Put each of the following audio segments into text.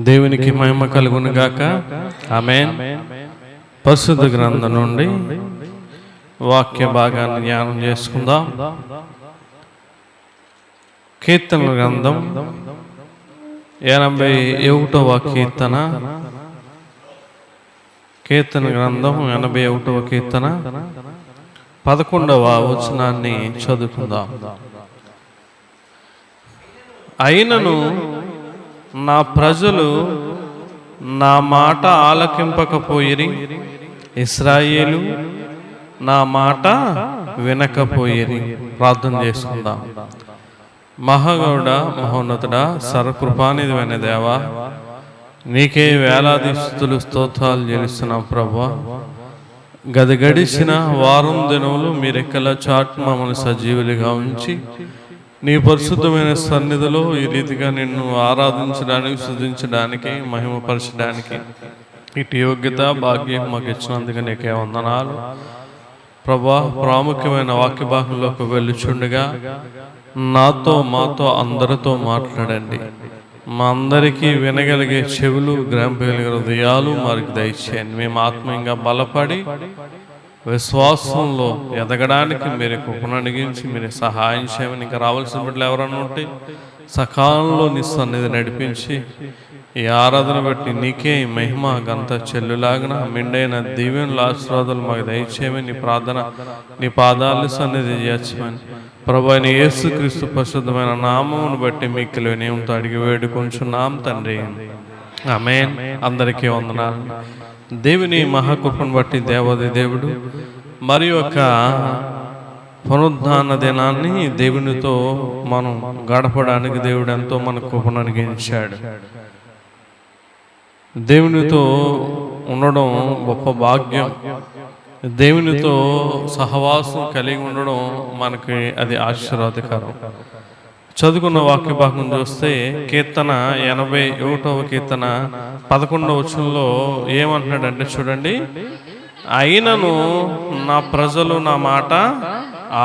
దేవునికి మహిమ కలుగును గాక. ఆమేన్. పరిశుద్ధ గ్రంథం నుండి వాక్య భాగాన్ని ధ్యానం చేసుకుందాం. కీర్తనల గ్రంథం 81వ కీర్తన. కీర్తన గ్రంథం 81వ కీర్తన 11వ వచనాన్ని చదువుకుందాం. అయినను నా ప్రజలు నా మాట ఆలకింపకపోయిరి, ఇశ్రాయేలు నా మాట వినకపోయిరి. ప్రార్థన చేసుకుందాం. మహాగౌడ, మహోన్నతుడా, సర్వకృపానిధివైన దేవా, నీకే వేలాది స్తుతులు స్తోత్రాలు చెల్లిస్తున్నాం ప్రభువా. గడిచిన వారం దినములు మీరెక్కల చాటు మమ్మల్ని సజీవులుగా ఉంచి నీ పరిశుద్ధమైన సన్నిధిలో ఈ రీతిగా నిన్ను ఆరాధించడానికి, స్తుతించడానికి, మహిమపరచడానికి ఇటు యోగ్యత భాగ్యం మాకు ఇచ్చినందుకు నీకే వందనాలు ప్రభా. ప్రాముఖ్యమైన వాక్య భాగంలోకి వెళ్ళుచుండగా మాతో అందరితో మాట్లాడండి. మా అందరికీ వినగలిగే చెవులు, గ్రహింపగలిగే హృదయాలు మాకు దయచేయండి. మేము ఆత్మీయంగా బలపడి విశ్వాసంలో ఎదగడానికి మీరు కృపను అడిగించి మీరు సహాయం చేయమని, ఇంకా రావాల్సిన బిడ్డలు ఎవరన్నా ఉంటే సకాలంలో నీ సన్నిధి నడిపించి ఈ ఆరాధన బట్టి నీకే మహిమ ఘనత చెల్లులాగిన మెండైన దీవెనల ఆశీర్వాదాలు మాకు దయచేయమని, నీ ప్రార్థన నీ పాదాలు సన్నిధి చేర్చమని ప్రభు అయిన యేసుక్రీస్తు పరిశుద్ధమైన నామమును బట్టి మీకు వినయంతో అడిగి వేడుకొంచున్నాం తండ్రి. ఆమేన్. అందరికీ వందనాలు. దేవుని మహాకృపను బట్టి దేవాది దేవుడు మరి ఒక పునరుద్ధాన దినాన్ని దేవునితో మనం గడపడానికి దేవుడు ఎంతో మన కృపను అనుగ్రహించాడు. దేవునితో ఉండడం గొప్ప భాగ్యం. దేవునితో సహవాసం కలిగి ఉండడం మనకి అది ఆశీర్వాదకరం. చదువుకున్న వాక్య భాగం చూస్తే కీర్తన 81వ కీర్తన 11వ వచనంలో ఏమంటున్నాడంటే చూడండి, అయినను నా ప్రజలు నా మాట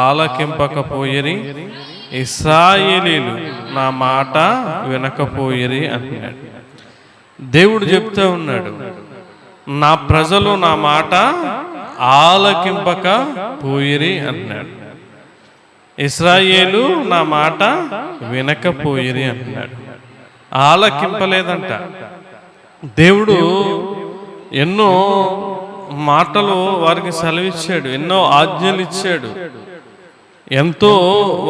ఆలకింపకపోయిరి, ఇశ్రాయేలీలు నా మాట వినకపోయిరి అంటున్నాడు. దేవుడు చెప్తూ ఉన్నాడు, నా ప్రజలు నా మాట ఆలకింపకపోయిరి అంటున్నాడు. ఇశ్రాయేలు నా మాట వినకపోయిరి అంటున్నాడు. ఆలకింపలేదంట. దేవుడు ఎన్నో మాటలు వారికి సెలవిచ్చాడు, ఎన్నో ఆజ్ఞలు ఇచ్చాడు, ఎంతో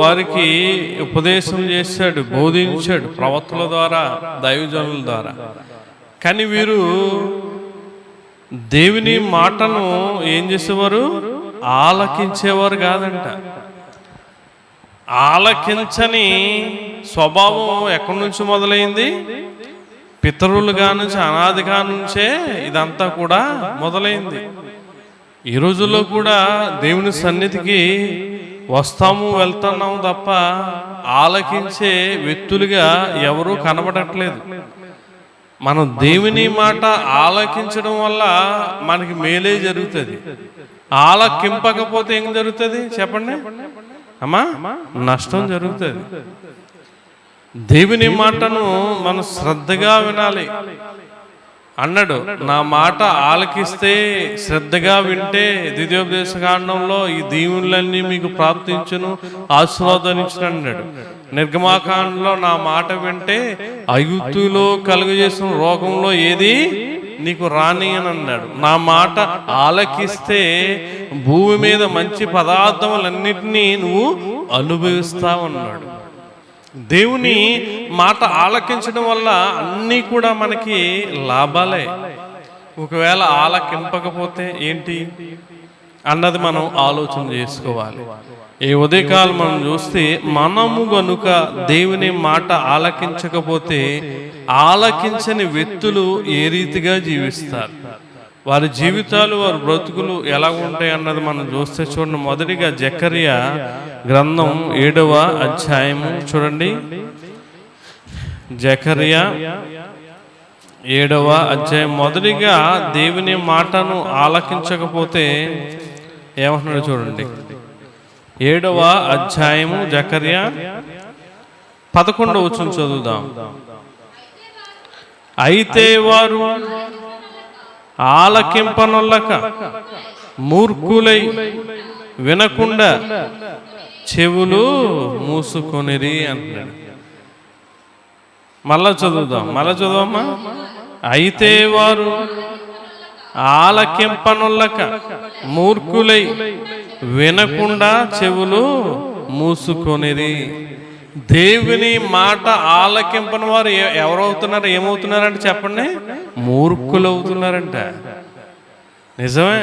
వారికి ఉపదేశం చేశాడు, బోధించాడు ప్రవక్తల ద్వారా, దైవజనుల ద్వారా. కానీ వీరు దేవుని మాటను ఏం చేసేవారు? ఆలకించేవారు కాదంట. ఆలకించని స్వభావం ఎక్కడి నుంచి మొదలైంది? పితరులుగా నుంచి, అనాదిగా నుంచే ఇదంతా కూడా మొదలైంది. ఈ రోజుల్లో కూడా దేవుని సన్నిధికి వస్తాము, వెళ్తున్నాము తప్ప ఆలకించే వ్యక్తులుగా ఎవరూ కనబడట్లేదు. మనం దేవుని మాట ఆలకించడం వల్ల మనకి మేలే జరుగుతుంది. ఆలకింపకపోతే ఏం జరుగుతుంది చెప్పండి అమ్మా? నష్టం జరుగుతుంది. దేవుని మాటను మనం శ్రద్ధగా వినాలి అన్నాడు. నా మాట ఆలకిస్తే, శ్రద్ధగా వింటే ద్వితీయోపదేశ కాండంలో ఈ దీవులన్నీ మీకు ప్రాప్తించును, ఆశీర్వాదాన్నిచ్చును అన్నాడు. నిర్గమాకాండంలో నా మాట వింటే ఐగుప్తులో కలుగజేసిన రోగంలో ఏది నీకు రాని అని అన్నాడు. నా మాట ఆలకిస్తే భూమి మీద మంచి పదార్థములన్నిటినీ నువ్వు అనుభవిస్తావన్నాడు. దేవుని మాట ఆలకించడం వల్ల అన్నీ కూడా మనకి లాభాలే. ఒకవేళ ఆలకింపకపోతే ఏంటి అన్నది మనం ఆలోచన చేసుకోవాలి. ఈ ఉదయకాలం మనం చూస్తే మనము గనుక దేవుని మాట ఆలకించకపోతే ఆలకించని వ్యక్తులు ఏ రీతిగా జీవిస్తారు, వారి జీవితాలు, వారి బ్రతుకులు ఎలా ఉంటాయి అన్నది మనం చూస్తే చూడండి. మొదటిగా జకర్యా గ్రంథం 7వ అధ్యాయము చూడండి. జకర్యా 7వ అధ్యాయం మొదటిగా దేవుని మాటను ఆలకించకపోతే ఏమంటున్నాడు చూడండి. 7వ అధ్యాయము జకర్యా 11వ వచనం చదువుదాం. అయితే వారు ఆలకింపనొల్లక మూర్ఖులై వినకుండా చెవులు మూసుకొనిరి అంటున్నాడు. మళ్ళా చదువుదామా. అయితే వారు ఆలకింపనొల్లక మూర్ఖులై వినకుండా చెవులు మూసుకొనిరి. దేవుని మాట ఆలకింపని వారు ఎవరవుతున్నారు, ఏమవుతున్నారంటే చెప్పండి, మూర్ఖులు అవుతున్నారంట. నిజమే.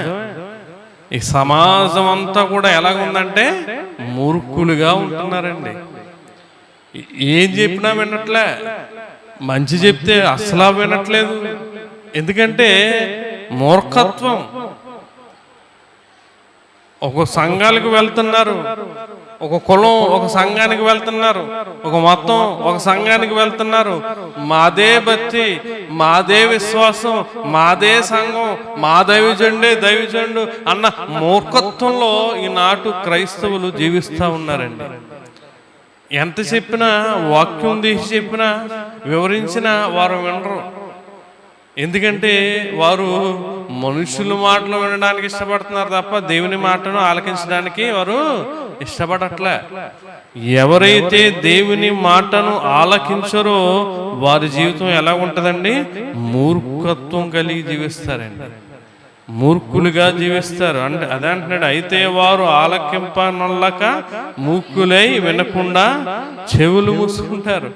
ఈ సమాజం అంతా కూడా ఎలాగుందంటే మూర్ఖులుగా ఉంటున్నారండి. ఏం చెప్పినా వినట్లే, మంచి చెప్తే అసలు వినట్లేదు. ఎందుకంటే మూర్ఖత్వం. ఒక సంఘాలకు వెళ్తున్నారు, ఒక కులం ఒక సంఘానికి వెళ్తున్నారు, ఒక మతం ఒక సంఘానికి వెళ్తున్నారు. మాదే భక్తి, మాదే విశ్వాసం, మాదే సంఘం, మా దైవజనుడు అన్న మూర్ఖత్వంలో ఈనాటి క్రైస్తవులు జీవిస్తూ ఉన్నారండి. ఎంత చెప్పినా, వాక్యం తీసి చెప్పినా, వివరించినా వారు వినరు. ఎందుకంటే వారు మనుషుల మాటలు వినడానికి ఇష్టపడుతున్నారు తప్ప దేవుని మాటను ఆలకించడానికి వారు ఇష్టపడట్లే. ఎవరైతే దేవుని మాటను ఆలకించరో వారి జీవితం ఎలా ఉంటుందండి, మూర్ఖత్వం కలిగి జీవిస్తారండి, మూర్ఖులుగా జీవిస్తారు. అంటే అదే అంటున్నాడు, అయితే వారు ఆలకింపనొల్లక మూర్ఖులై వినకుండా చెవులు మూసుకుంటారు.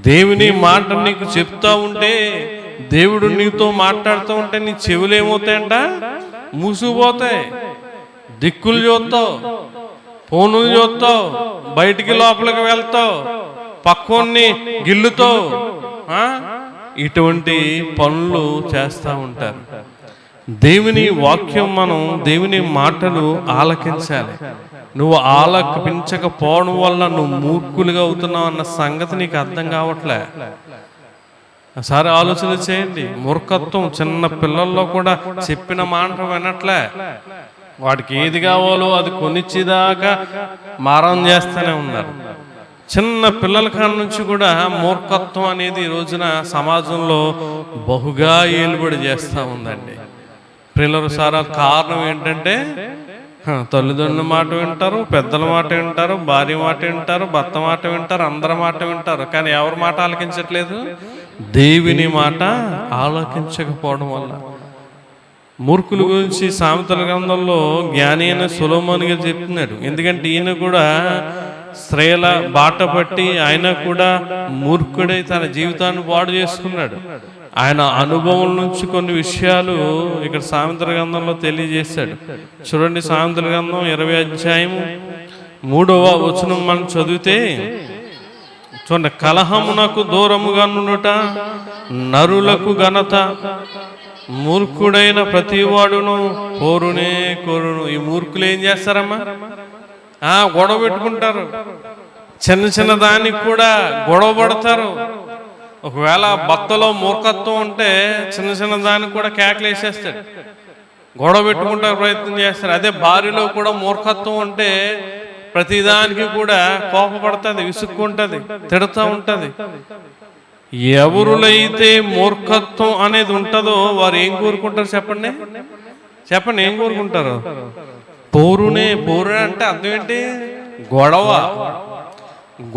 దేవుని మాట నీకు చెప్తా ఉంటే, దేవుడు నీతో మాట్లాడుతూ ఉంటే నీ చెవులు ఏమవుతాయంట, మూసుకుపోతాయి. దిక్కులు చూస్తావు, ఫోనులు చూస్తావు, బయటికి లోపలికి వెళ్తావు, పక్కోన్ని గిల్లుతావు, ఇటువంటి పనులు చేస్తూ ఉంటారు. దేవుని వాక్యం, మనం దేవుని మాటలు ఆలకించాలి. నువ్వు ఆలకించకపోవడం వల్ల నువ్వు మూర్ఖులుగా అవుతున్నావు అన్న సంగతి నీకు అర్థం కావట్లే. ఒకసారి ఆలోచన చేయండి. మూర్ఖత్వం చిన్న పిల్లల్లో కూడా చెప్పిన మాట వినట్లే. వాడికి ఏది కావాలో అది కొనిచ్చేదాకా మారం చేస్తూనే ఉన్నారు. చిన్న పిల్లల కాడ నుంచి కూడా మూర్ఖత్వం అనేది ఈ రోజున సమాజంలో బహుగా ఏలుబడి చేస్తూ ఉందండి. పిల్లలు సారా కారణం ఏంటంటే తల్లిదండ్రుల మాట వింటారు, పెద్దల మాట వింటారు, భార్య మాట వింటారు, భర్త మాట వింటారు, అందరి మాట వింటారు. కానీ ఎవరి మాట ఆలకించట్లేదు, దేవుని మాట ఆలకించకపోవడం వల్ల. మూర్ఖుల గురించి సామెతల గ్రంథంలో జ్ఞాని అయిన సొలొమోను గారు చెప్తున్నాడు. ఎందుకంటే ఈయన కూడా స్త్రీల బాట పట్టి ఆయన కూడా మూర్ఖుడై తన జీవితాన్ని పాడు చేసుకున్నాడు. ఆయన అనుభవం నుంచి కొన్ని విషయాలు ఇక్కడ సామెతల గ్రంథంలో తెలియజేశాడు. చూడండి, సామెతల గ్రంథం 20వ అధ్యాయము 3వ వచనం మనం చదివితే చూడండి, కలహమునకు దూరముగా నుండుట నరులకు ఘనత, మూర్ఖుడైన ప్రతివాడును కోరునే కోరును. ఈ మూర్ఖులు ఏం చేస్తారమ్మా, గొడవ పెట్టుకుంటారు. చిన్న చిన్న దానికి కూడా గొడవ పడతారు. ఒకవేళ భర్తలో మూర్ఖత్వం ఉంటే చిన్న చిన్న దానికి కూడా కేకలు వేసేస్తాడు, గొడవ పెట్టుకుంటారు, ప్రయత్నం చేస్తారు. అదే భార్యలో కూడా మూర్ఖత్వం ఉంటే ప్రతిదానికి కూడా కోపపడుతుంది, విసుక్కుంటుంది, తిడుతూ ఉంటుంది. ఎవరులైతే మూర్ఖత్వం అనేది ఉంటుందో వారు ఏం కోరుకుంటారు చెప్పండి, ఏం కోరుకుంటారు? పౌరునే అంటే అర్థం ఏంటి?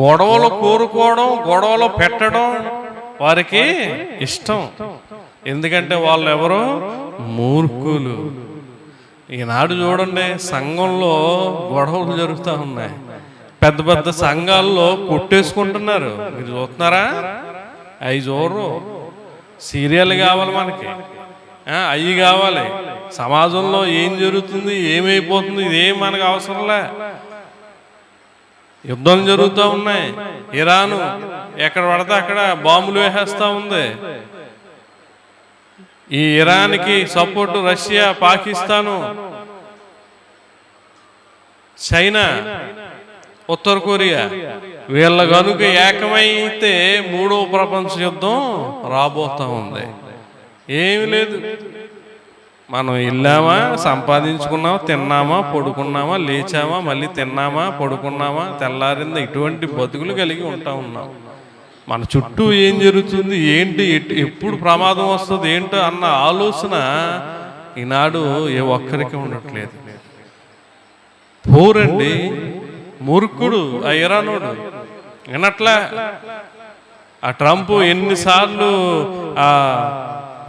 గొడవలు కోరుకోవడం, గొడవలు పెట్టడం వారికి ఇష్టం. ఎందుకంటే వాళ్ళు ఎవరో మూర్ఖులు. ఈనాడు చూడండి, సంఘంలో గొడవలు జరుగుతూ ఉన్నాయి. పెద్ద పెద్ద సంఘాల్లో కొట్టేసుకుంటున్నారు. మీరు చూస్తున్నారా? అవి చూడరు. సీరియల్ కావాలి మనకి, అవి కావాలి. సమాజంలో ఏం జరుగుతుంది, ఏమైపోతుంది, ఇదేం మనకు అవసరంలే. యుద్ధం జరుగుతూ ఉన్నాయి. ఇరాను ఎక్కడ పడితే అక్కడ బాంబులు వేసేస్తూ ఉంది. ఈ ఇరాన్కి సపోర్టు రష్యా, పాకిస్తాను, చైనా, ఉత్తర కొరియా వీళ్ళ కనుక ఏకమైతే 3వ ప్రపంచ యుద్ధం రాబోతా ఉంది. ఏమి లేదు, మనం వెళ్ళామా, సంపాదించుకున్నామా, తిన్నామా, పడుకున్నామా, లేచామా, మళ్ళీ తిన్నామా, పడుకున్నామా, తెల్లారిందా, ఇటువంటి బతుకులు కలిగి ఉంటా ఉన్నాం. మన చుట్టూ ఏం జరుగుతుంది, ఏంటి, ఎప్పుడు ప్రమాదం వస్తుంది ఏంటో అన్న ఆలోచన ఈనాడు ఏ ఒక్కరికి ఉండట్లేదు. పోరండి, మూర్ఖుడు ఆ ఇరానోడు వినట్లే. ఆ ట్రంప్ ఎన్నిసార్లు ఆ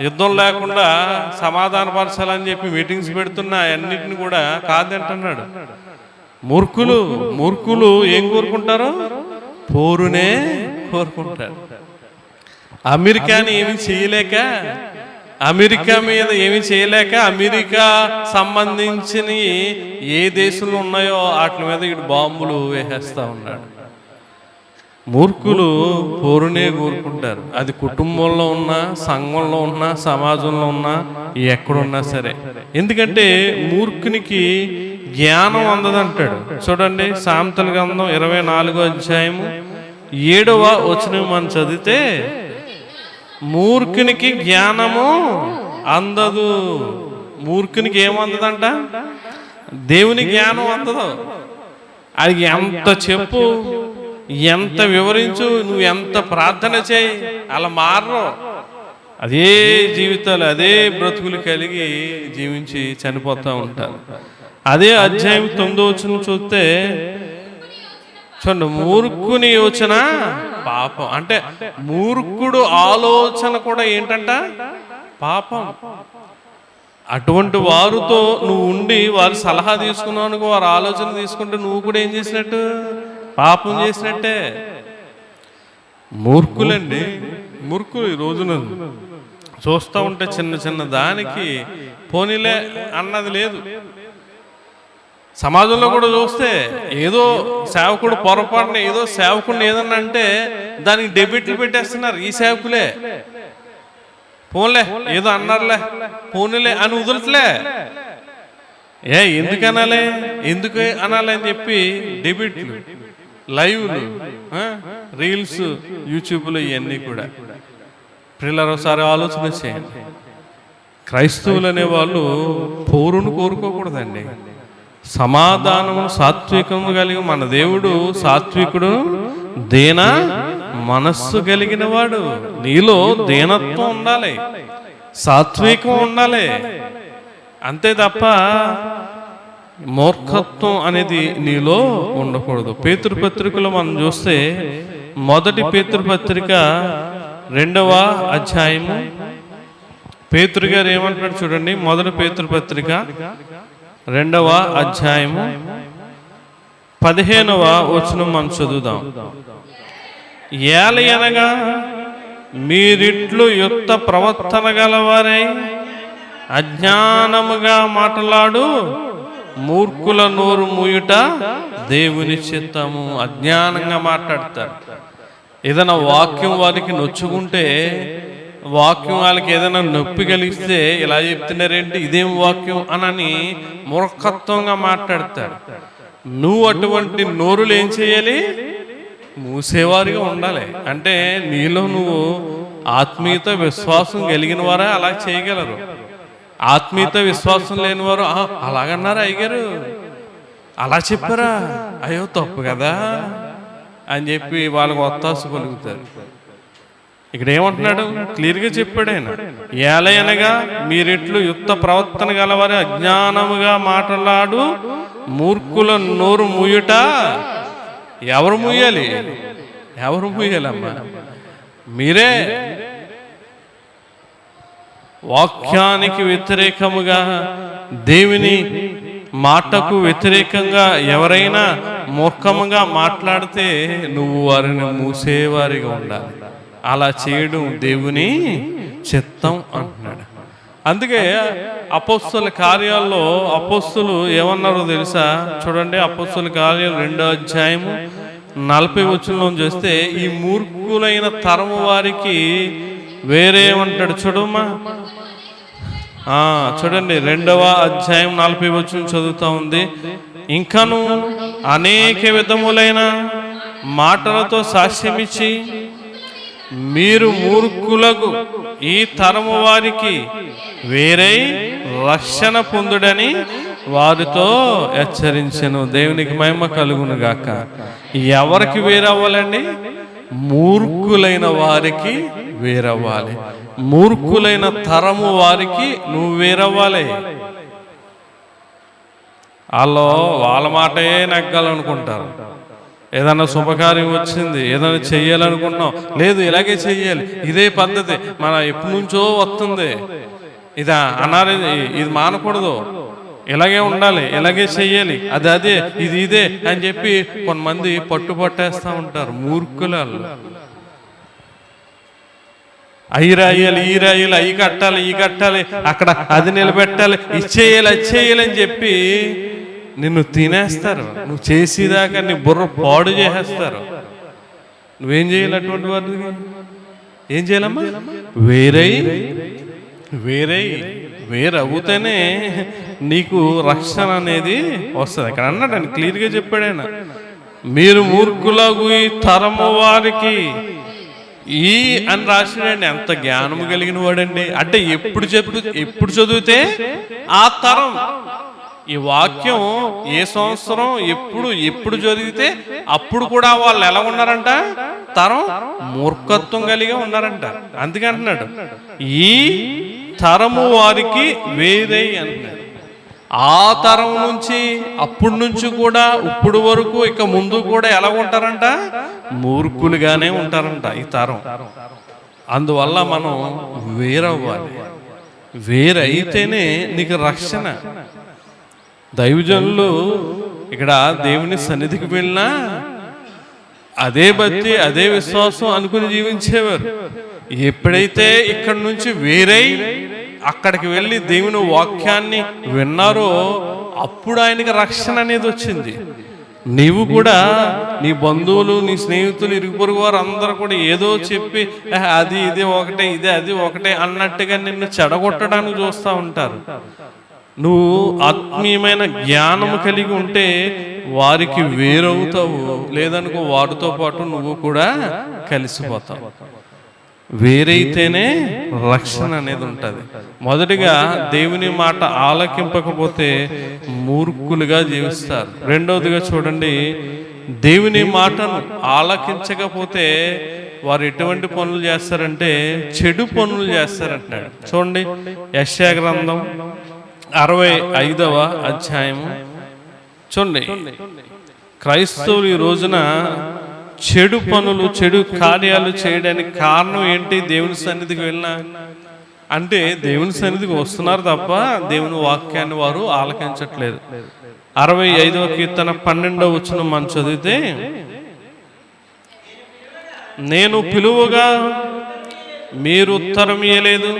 యుద్ధం లేకుండా సమాధానపరచాలని చెప్పి మీటింగ్స్ పెడుతున్నా అన్నిటిని కూడా కాదంటున్నాడు. మూర్ఖులు ఏం కోరుకుంటారు? పోరునే కోరుకుంటారు. అమెరికాని ఏమి చేయలేక, అమెరికా మీద ఏమి చేయలేక, అమెరికా సంబంధించిన ఏ దేశంలో ఉన్నాయో వాటి మీద ఇటు బాంబులు వేసేస్తా ఉన్నాడు. మూర్ఖులు పోరునే కోరుకుంటారు. అది కుటుంబంలో ఉన్నా, సంఘంలో ఉన్నా, సమాజంలో ఉన్నా, ఎక్కడున్నా సరే. ఎందుకంటే మూర్ఖునికి జ్ఞానం అందదంటాడు. చూడండి, సామెతల గ్రంథం 24వ అధ్యాయము 7వ వచనం మనం చదివితే, మూర్ఖునికి జ్ఞానము అందదు. మూర్ఖునికి ఏమందదంట? దేవుని జ్ఞానం అందదు. అది ఎంత చెప్పు, ఎంత వివరించు, నువ్వు ఎంత ప్రార్థన చేయి, అలా మారరు. అదే జీవితాలు, అదే బ్రతుకులు కలిగి జీవించి చనిపోతూ ఉంటారు. అదే అధ్యాయం 9వ వచనం చూస్తే చూడండి, మూర్ఖుని యోచన పాపం. అంటే మూర్ఖుడు ఆలోచన కూడా ఏంటంట? పాపం. అటువంటి వారితో నువ్వు ఉండి వారి సలహా తీసుకున్నావు, వారి ఆలోచన తీసుకుంటే నువ్వు కూడా ఏం చేసినట్టు? పాపం చేసినట్టే. మూర్ఖులండి, మూర్ఖులు ఈ రోజున చూస్తూ ఉంటే చిన్న చిన్న దానికి పోనీలే అన్నది లేదు. సమాజంలో కూడా చూస్తే ఏదో సేవకుడు పొరపాటున ఏదో సేవకుడిని ఏదన్నా అంటే దానికి డెబిట్లు పెట్టేస్తున్నారు. ఈ సేవకులే పోన్లే, ఏదో అన్నారులే, పోనీలే అని వదలట్లే. ఎందుకు అనాలి, ఎందుకు అనాలి అని చెప్పి డెబిట్లు, లైవ్లు, రీల్స్, యూట్యూబ్లో ఇవన్నీ కూడా. పిల్లలు ఒకసారి ఆలోచన చేయండి. క్రైస్తవులు అనే వాళ్ళు పోరును కోరుకోకూడదండి. సమాధానము, సాత్వికము కలిగి, మన దేవుడు సాత్వికుడు, దీన మనస్సు కలిగిన వాడు. నీలో దీనత్వం ఉండాలి, సాత్వికం ఉండాలి. అంతే తప్ప మూర్ఖత్వం అనేది నీలో ఉండకూడదు. పేతురుపత్రికలో మనం చూస్తే, మొదటి పేతురుపత్రిక 2వ అధ్యాయము పేతురు గారు ఏమంటున్నాడు చూడండి. మొదటి పేతురుపత్రిక 2వ అధ్యాయము 15వ వచనం మనం చదువుదాం. ఏలయనగా మీరిట్లు యుక్త ప్రవర్తన గలవారై అజ్ఞానముగా మాట్లాడు మూర్ఖుల నోరు మూయుట దేవుని చిత్తము. అజ్ఞానంగా మాట్లాడతారు. ఏదైనా వాక్యం వారికి నొచ్చుకుంటే, వాక్యం వాళ్ళకి ఏదైనా నొప్పి కలిగిస్తే ఇలా చెప్తున్నారేంటి, ఇదేం వాక్యం అనని మూర్ఖత్వంగా మాట్లాడతారు. నువ్వు అటువంటి నోరులు ఏం చేయాలి? మూసేవారిగా ఉండాలి. అంటే నీలో నువ్వు ఆత్మీయత విశ్వాసం కలిగిన వారే అలా చేయగలరు. ఆత్మీయత విశ్వాసం లేని వారు అలాగన్నారా అయ్యగారు, అలా చెప్పారా, అయ్యో తప్పు కదా అని చెప్పి వాళ్ళకు ఒత్తాసు పలుకుతారు. ఇక్కడ ఏమంటున్నాడు? క్లియర్గా చెప్పాడు ఆయన. ఏలయనగా మీరిట్లు యుక్త ప్రవర్తన గలవారి అజ్ఞానముగా మాట్లాడు మూర్ఖుల నోరు మూయుట. ఎవరు మూయాలి? ఎవరు మూయాలమ్మా? మీరే. వాక్యానికి వ్యతిరేకముగా, దేవుని మాటకు వ్యతిరేకంగా ఎవరైనా మూర్ఖముగా మాట్లాడితే నువ్వు వారిని మూసేవారిగా ఉండాలి. అలా చేయడం దేవుని చిత్తం అంటున్నాడు. అందుకే అపోస్తుల కార్యాల్లో అపోస్తులు ఏమన్నారో తెలుసా? చూడండి, అపోస్తుల కార్యాలు 2వ అధ్యాయము 40వ వచనంలో చూస్తే, ఈ మూర్ఖులైన తరము వారికి వేరే ఏమంటాడు చూడమ్మా. చూడండి, 2వ అధ్యాయం 40వ వచనం చదువుతా ఉంది. ఇంకను అనేక విధములైన మాటలతో సాక్ష్యమిచ్చి మీరు మూర్ఖులకు ఈ తరము వారికి వేరే రక్షణ పొందుడని వారితో హెచ్చరించెను. దేవునికి మహిమ కలుగును గాక. ఎవరికి వేరవ్వాలండి? మూర్ఖులైన వారికి వేరవ్వాలి. మూర్ఖులైన తరము వారికి నువ్వు వేరవ్వాలి. వాళ్ళ మాటే నెగ్గాలనుకుంటారు. ఏదన్నా శుభకార్యం వచ్చింది, ఏదైనా చెయ్యాలనుకున్నాం, లేదు ఇలాగే చెయ్యాలి, ఇదే పద్ధతి మన ఎప్పటి నుంచో వస్తుంది, ఇదా అన్నారు, ఇది మానకూడదు, ఇలాగే ఉండాలి, ఇలాగే చెయ్యాలి, అదే ఇది ఇదే అని చెప్పి కొంతమంది పట్టేస్తూ ఉంటారు. మూర్ఖులు. అయి రాయాలి, ఈ రాయాలి, అయి కట్టాలి, ఈ కట్టాలి, అక్కడ అది నిలబెట్టాలి, ఇచ్చేయాలి, అది చేయాలి అని చెప్పి నిన్ను తినేస్తారు. నువ్వు చేసేదాకా నీ బుర్ర పాడు చేసేస్తారు. నువ్వేం చేయాలి? అటువంటి వారికి ఏం చేయాలమ్మా? వేరవుతేనే నీకు రక్షణ అనేది వస్తుంది. ఇక్కడ అన్నాడు, అని క్లియర్గా చెప్పాడు ఆయన. మీరు మూర్ఖులకు ఈ తరము వారికి ఈ అని రాసినండి. ఎంత జ్ఞానము కలిగిన వాడండి. అంటే ఎప్పుడు చదివితే ఆ తరం, ఈ వాక్యం ఏ సంవత్సరం ఎప్పుడు జరిగితే అప్పుడు కూడా వాళ్ళు ఎలా ఉన్నారంట? తరం మూర్ఖత్వం కలిగి ఉన్నారంట. అందుకే అంటున్నాడు, ఈ తరము వారికి వేరే అంటున్నాడు. ఆ తరం నుంచి అప్పటి నుంచి కూడా ఇప్పుడు వరకు ఇక ముందు కూడా ఎలా ఉంటారంట? మూర్ఖులుగానే ఉంటారంట ఈ తరం. అందువల్ల మనం వేరవ్వాలి. వేరైతేనే నీకు రక్షణ. దైవజనులు ఇక్కడ దేవుని సన్నిధికి వెళ్ళినా అదే భక్తి, అదే విశ్వాసం అనుకుని జీవించేవారు. ఎప్పుడైతే ఇక్కడి నుంచి వేరై అక్కడికి వెళ్ళి దేవుని వాక్యాన్ని విన్నారో అప్పుడు ఆయనకి రక్షణ అనేది వచ్చింది. నీవు కూడా నీ బంధువులు, నీ స్నేహితులు, ఇరుగు పొరుగు వారు అందరూ కూడా ఏదో చెప్పి అది ఇది ఒకటే, ఇదే అది ఒకటే అన్నట్టుగా నిన్ను చెడగొట్టడానికి చూస్తూ ఉంటారు. నువ్వు ఆత్మీయమైన జ్ఞానము కలిగి ఉంటే వారికి వేరవుతావు, లేదనుకో వారితో పాటు నువ్వు కూడా కలిసిపోతావు. వేరైతేనే రక్షణ అనేది ఉంటుంది. మొదటిగా దేవుని మాట ఆలకింపకపోతే మూర్ఖులుగా జీవిస్తారు. రెండవదిగా చూడండి, దేవుని మాటను ఆలకించకపోతే వారు ఎటువంటి పనులు చేస్తారంటే చెడు పనులు చేస్తారంటున్నాడు. చూడండి, యెషయా గ్రంథం 65వ అధ్యాయము చూడండి. క్రైస్తవులు ఈ రోజున చెడు పనులు, చెడు కార్యాలు చేయడానికి కారణం ఏంటి? దేవుని సన్నిధికి వెళ్ళినా అంటే దేవుని సన్నిధికి వస్తున్నారు తప్ప దేవుని వాక్యాన్ని వారు ఆలకించట్లేదు. 65వ కీర్తన 12వ వచనం మనం చదివితే, నేను పిలువగా మీరు ఉత్తరం ఇయ్యలేదు,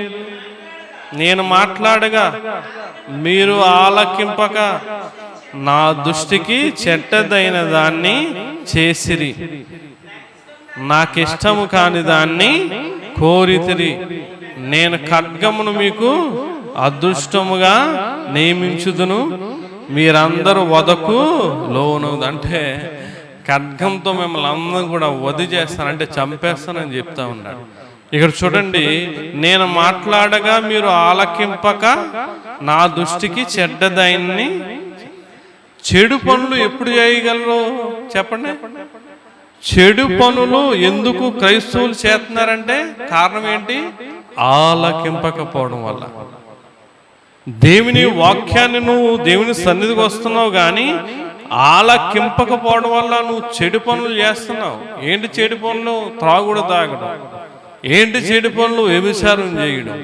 నేను మాట్లాడగా మీరు ఆలకింపక నా దృష్టికి చెడ్డదైన దాన్ని చేసిరి, నాకిష్టము కాని దాన్ని కోరితిరి, నేను ఖడ్గమును మీకు అదృష్టముగా నియమించుదును, మీరందరూ వదకు లోను. అంటే ఖడ్గంతో మిమ్మల్ని అందరం కూడా వధ చేస్తానంటే చంపేస్తానని చెప్తా ఉన్నాడు. ఇక్కడ చూడండి, నేను మాట్లాడగా మీరు ఆలకింపక నా దృష్టికి చెడ్డదాన్ని. చెడు పనులు ఎప్పుడు చేయగలరు చెప్పండి? చెడు పనులు ఎందుకు క్రైస్తవులు చేస్తున్నారంటే కారణం ఏంటి? ఆలకింపకపోవడం వల్ల. దేవుని వాక్యాన్ని నువ్వు దేవుని సన్నిధికి వస్తున్నావు కానీ ఆలకింపకపోవడం వల్ల నువ్వు చెడు పనులు చేస్తున్నావు. ఏంటి చెడు పనులు? త్రాగుడు, తాగడం. ఏంటి చెడు పనులు? వ్యభిచారం చేయడం,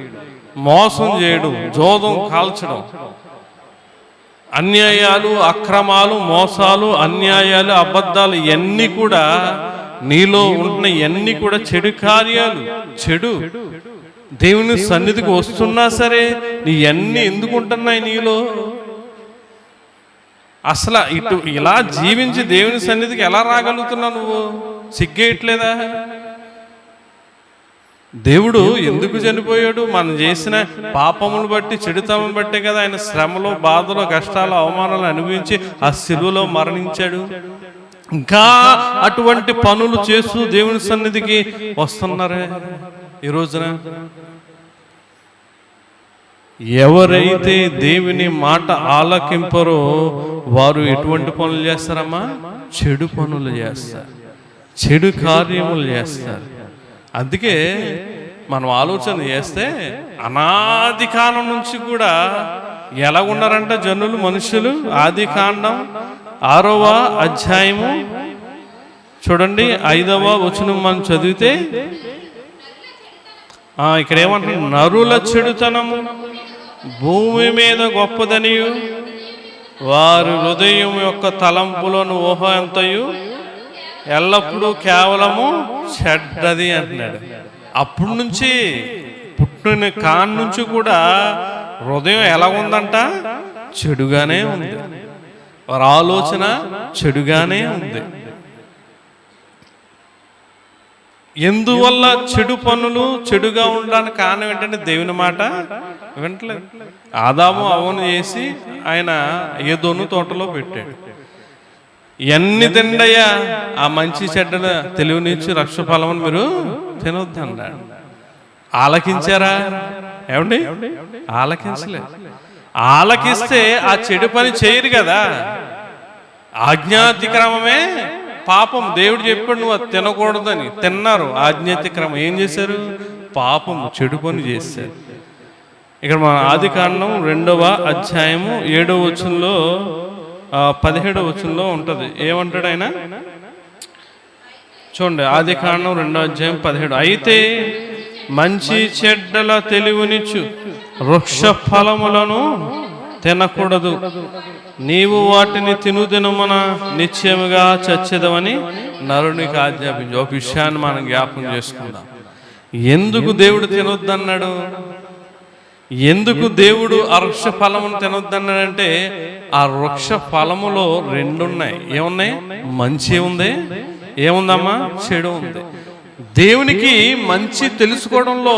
మోసం చేయడం, జోదం కాల్చడం, అన్యాయాలు, అక్రమాలు, మోసాలు, అన్యాయాలు, అబద్ధాలు, ఇవన్నీ కూడా నీలో ఉంటున్న ఇవన్నీ కూడా చెడు కార్యాలు. చెడు దేవుని సన్నిధికి వస్తున్నా సరే ఇవన్నీ ఎందుకు ఉంటున్నాయి నీలో? అసలు ఇలా జీవించి దేవుని సన్నిధికి ఎలా రాగలుగుతున్నావు నువ్వు? సిగ్గేయట్లేదా? దేవుడు ఎందుకు చనిపోయాడు? మనం చేసిన పాపమును బట్టి, చెడుతనం బట్టే కదా ఆయన శ్రమలో, బాధలో, కష్టాలు, అవమానాలు అనుభవించి ఆ శిలువలో మరణించాడు. ఇంకా అటువంటి పనులు చేస్తూ దేవుని సన్నిధికి వస్తున్నారే ఈ రోజున. ఎవరైతే దేవుని మాట ఆలకింపరో వారు ఎటువంటి పనులు చేస్తారమ్మా? చెడు పనులు చేస్తారు. చెడు కార్యములు చేస్తారు. అందుకే మనం ఆలోచన చేస్తే అనాది కాలం నుంచి కూడా ఎలా ఉన్నారంట జనులు, మనుషులు. ఆది కాండం 6వ అధ్యాయము చూడండి 5వ వచనం మనం చదివితే ఇక్కడ ఏమంటారు, నరుల చెడుతనము భూమి మీద గొప్పదనియు వారి హృదయం యొక్క తలంపులను ఊహ ఎంతయు ఎల్లప్పుడూ కేవలము చెడ్డది అంటున్నాడు. అప్పటి నుంచి పుట్టిన కాన్ నుంచి కూడా హృదయం ఎలా ఉందంట, చెడుగానే ఉంది. వారి ఆలోచన చెడుగానే ఉంది. ఎందువల్ల చెడు పనులు చెడుగా ఉండడానికి కారణం ఏంటంటే దేవుని మాట వింటలేదు. ఆదాము అవను చేసి ఆయన ఏదోను తోటలో పెట్టాడు. ఎన్ని తిండయ్యా ఆ మంచి చెడ్డల తెలివినిచ్చి రక్ష ఫలమని మీరు తినొద్దు అన్నాడు. ఆలకించారా? ఏమండి, ఆలకించలేదు. ఆలకిస్తే ఆ చెడు పని చేయరు కదా. ఆజ్ఞాతిక్రమమే పాపం. దేవుడు చెప్పాడు నువ్వు అది తినకూడదని, తిన్నారు. ఆజ్ఞాతిక్రమం ఏం చేశారు? పాపం, చెడు పని చేశారు. ఇక్కడ మన ఆది కాండం 2వ అధ్యాయము 7వ వచనంలో 17వ వచనంలో ఉంటుంది. ఏమంటాడు ఆయన చూడండి, ఆది కాండం 2వ అధ్యాయం 17. అయితే మంచి చెడ్డల తెలివినిచ్చు వృక్ష ఫలములను తినకూడదు, నీవు వాటిని తినుదినమున నిశ్చయముగా చచ్చెదవని నరునికి ఆజ్ఞాపించు. ఒక విషయాన్ని మనం జ్ఞాపకం చేసుకుందాం. ఎందుకు దేవుడు తినొద్దన్నాడు? ఎందుకు దేవుడు ఆ వృక్ష ఫలమును తినొద్దన్నాడంటే ఆ వృక్ష ఫలములో 2 ఉన్నాయి. ఏమున్నాయి? మంచి ఉంది, ఏముందమ్మా? చెడు ఉంది. దేవునికి మంచి తెలుసుకోవడంలో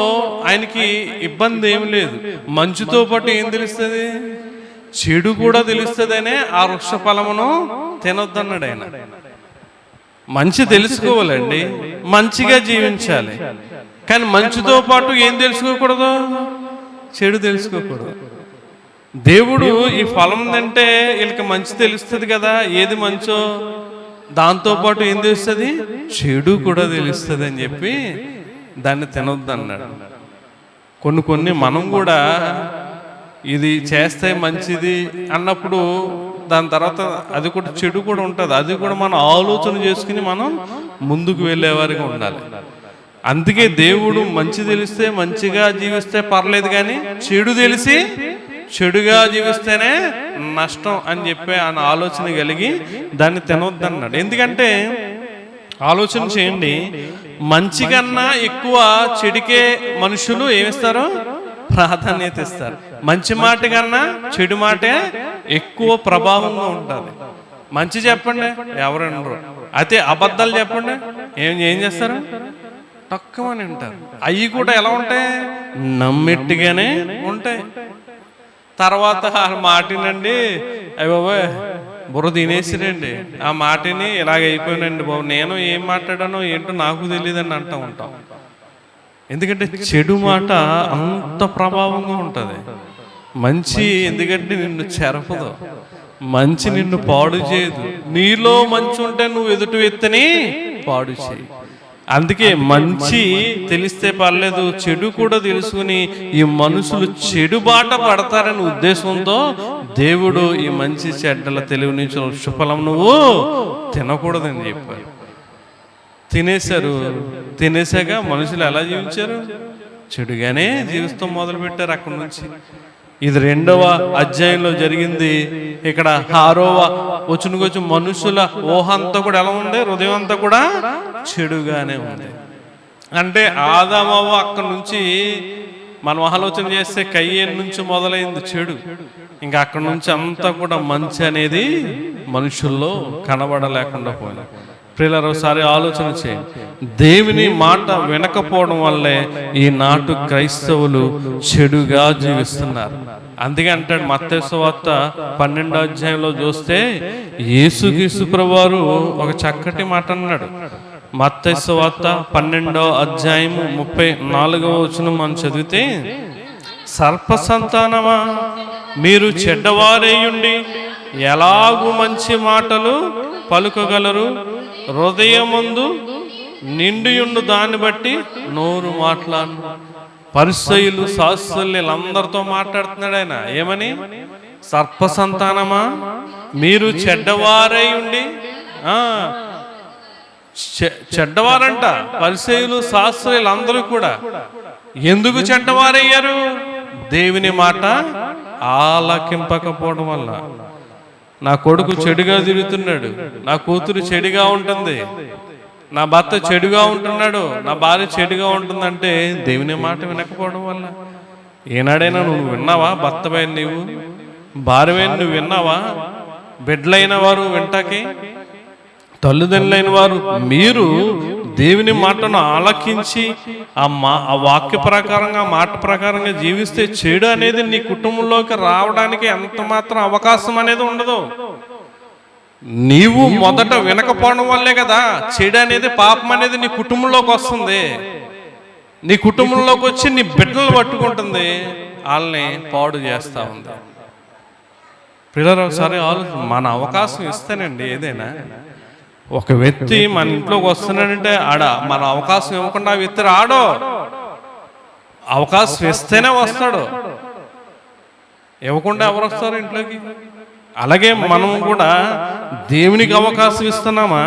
ఆయనకి ఇబ్బంది ఏమి లేదు. మంచితో పాటు ఏం తెలుస్తుంది? చెడు కూడా తెలుస్తుందనే ఆ వృక్ష ఫలమును తినొద్దన్నాడు ఆయన. మంచి తెలుసుకోవాలండి, మంచిగా జీవించాలి. కానీ మంచితో పాటు ఏం తెలుసుకోకూడదు? చెడు తెలుసుకోకూడదు. దేవుడు ఈ ఫలం తింటే వీళ్ళకి మంచి తెలుస్తుంది కదా, ఏది మంచో దాంతోపాటు ఏం తెలుస్తుంది? చెడు కూడా తెలుస్తుంది అని చెప్పి దాన్ని తినొద్దు అన్నాడు. కొన్ని మనం కూడా ఇది చేస్తే మంచిది అన్నప్పుడు దాని తర్వాత అది కూడా చెడు కూడా ఉంటుంది. అది కూడా మనం ఆలోచన చేసుకుని మనం ముందుకు వెళ్ళేవారిగా ఉండాలి. అందుకే దేవుడు మంచి తెలిస్తే మంచిగా జీవిస్తే పర్లేదు, కానీ చెడు తెలిసి చెడుగా జీవిస్తేనే నష్టం అని చెప్పి ఆయన ఆలోచన కలిగి దాన్ని తినొద్దన్నాడు. ఎందుకంటే ఆలోచన చేయండి, మంచి కన్నా ఎక్కువ చెడుకే మనుషులు ఏమిస్తారు? ప్రాధాన్యత ఇస్తారు. మంచి మాట కన్నా చెడు మాటే ఎక్కువ ప్రభావంగా ఉంటుంది. మంచి చెప్పండి ఎవరన్నారు, అయితే అబద్ధాలు చెప్పండి ఏం చేస్తారు? తక్కువని ఉంటారు. అవి కూడా ఎలా ఉంటాయి? నమ్మెట్టుగానే ఉంటాయి. తర్వాత ఆ మాటినండి అయ్య బాబోయ్ బుర్ర తినేసిరండి, ఆ మాటని ఇలాగ అయిపోయినండి బాబు, నేను ఏం మాట్లాడానో ఏంటో నాకు తెలియదని అంటూ ఉంటాం. ఎందుకంటే చెడు మాట అంత ప్రభావంగా ఉంటుంది. మంచి ఎందుకంటే నిన్ను చెరపదు, మంచి నిన్ను పాడు చేయదు. నీలో మంచి ఉంటే నువ్వు ఎదుటి వ్యక్తిని పాడు చేయి. అందుకే మంచి తెలిస్తే పర్లేదు, చెడు కూడా తెలుసుకుని ఈ మనుషులు చెడు బాట పడతారని ఉద్దేశంతో దేవుడు ఈ మంచి చెడ్డల తెలివినిచ్చిన వృక్షఫలం నువ్వు తినకూడదని చెప్పారు. తినేశారు. తినేసాక మనుషులు ఎలా జీవించారు? చెడుగానే జీవిస్తాం మొదలు పెట్టారు. అక్కడి నుంచి ఇది 2వ అధ్యాయంలో జరిగింది. ఇక్కడ 6వ వచనంకొచ్చి మనుషుల ఊహ అంతా కూడా ఎలా ఉంది? హృదయం అంతా కూడా చెడుగానే ఉంది. అంటే ఆదామవ్వ అక్కడి నుంచి మనం ఆలోచన చేస్తే కయ్యేను నుంచి మొదలైంది చెడు. ఇంకా అక్కడి నుంచి అంతా కూడా మంచి అనేది మనుషుల్లో కనబడలేకుండా పోయింది. ప్రియులారా, ఒకసారి ఆలోచన చేయండి. దేవుని మాట వినకపోవడం వల్లే ఈనాటి క్రైస్తవులు చెడుగా జీవిస్తున్నారు. అందుకే అంటాడు మత్తయి సువార్త 12వ అధ్యాయంలో చూస్తే యేసుక్రీస్తు ప్రభువారు ఒక చక్కటి మాట అన్నాడు. మత్తయి సువార్త 12వ అధ్యాయము 34వ వచనం మనం చదివితే, సర్ప సంతానమా, మీరు చెడ్డవారేయుండి ఎలాగూ మంచి మాటలు పలుకగలరు? హృదయమందు నిండియుండు దాన్ని బట్టి నోరు మాట్లాడు. పరిసయ్యులు శాస్త్రులు వీళ్ళందరితో మాట్లాడుతున్నాడు ఆయన. ఏమని? సర్ప సంతానమా, మీరు చెడ్డవారై ఉండి, చెడ్డవారంట పరిసయ్యులు శాస్త్రులు అందరూ కూడా. ఎందుకు చెడ్డవారయ్యారు? దేవుని మాట ఆలకింపకపోవడం వల్ల. నా కొడుకు చెడుగా తిరుగుతున్నాడు, నా కూతురు చెడుగా ఉంటుంది, నా భర్త చెడుగా ఉంటున్నాడు, నా భార్య చెడుగా ఉంటుందంటే దేవుని మాట వినకపోవడం వల్ల. ఏనాడైనా నువ్వు విన్నావా? భర్త పైన నీవు, భార్య పైన నువ్వు విన్నావా? బిడ్డలైన వారు వింటాకి, తల్లిదండ్రులైన వారు మీరు దేవుని మాటను ఆలకించి ఆ వాక్య ప్రకారంగా, మాట ప్రకారంగా జీవిస్తే చెడు అనేది నీ కుటుంబంలోకి రావడానికి ఎంత మాత్రం అవకాశం అనేది ఉండదు. నీవు మొదట వినకపోవడం వల్లే కదా చెడు అనేది, పాపం అనేది నీ కుటుంబంలోకి వస్తుంది. నీ కుటుంబంలోకి వచ్చి నీ బిడ్డలు పట్టుకుంటుంది, వాళ్ళని పాడు చేస్తూ ఉంది. పిల్లలు ఒకసారి మన అవకాశం ఇస్తేనండి ఏదైనా. ఒక వ్యక్తి మన ఇంట్లోకి వస్తున్నాడంటే మన అవకాశం ఇవ్వకుండా ఆ వ్యక్తి రాడో. అవకాశం ఇస్తేనే వస్తాడు, ఇవ్వకుండా ఎవరు వస్తారు ఇంట్లోకి? అలాగే మనం కూడా దేవునికి అవకాశం ఇస్తున్నామా,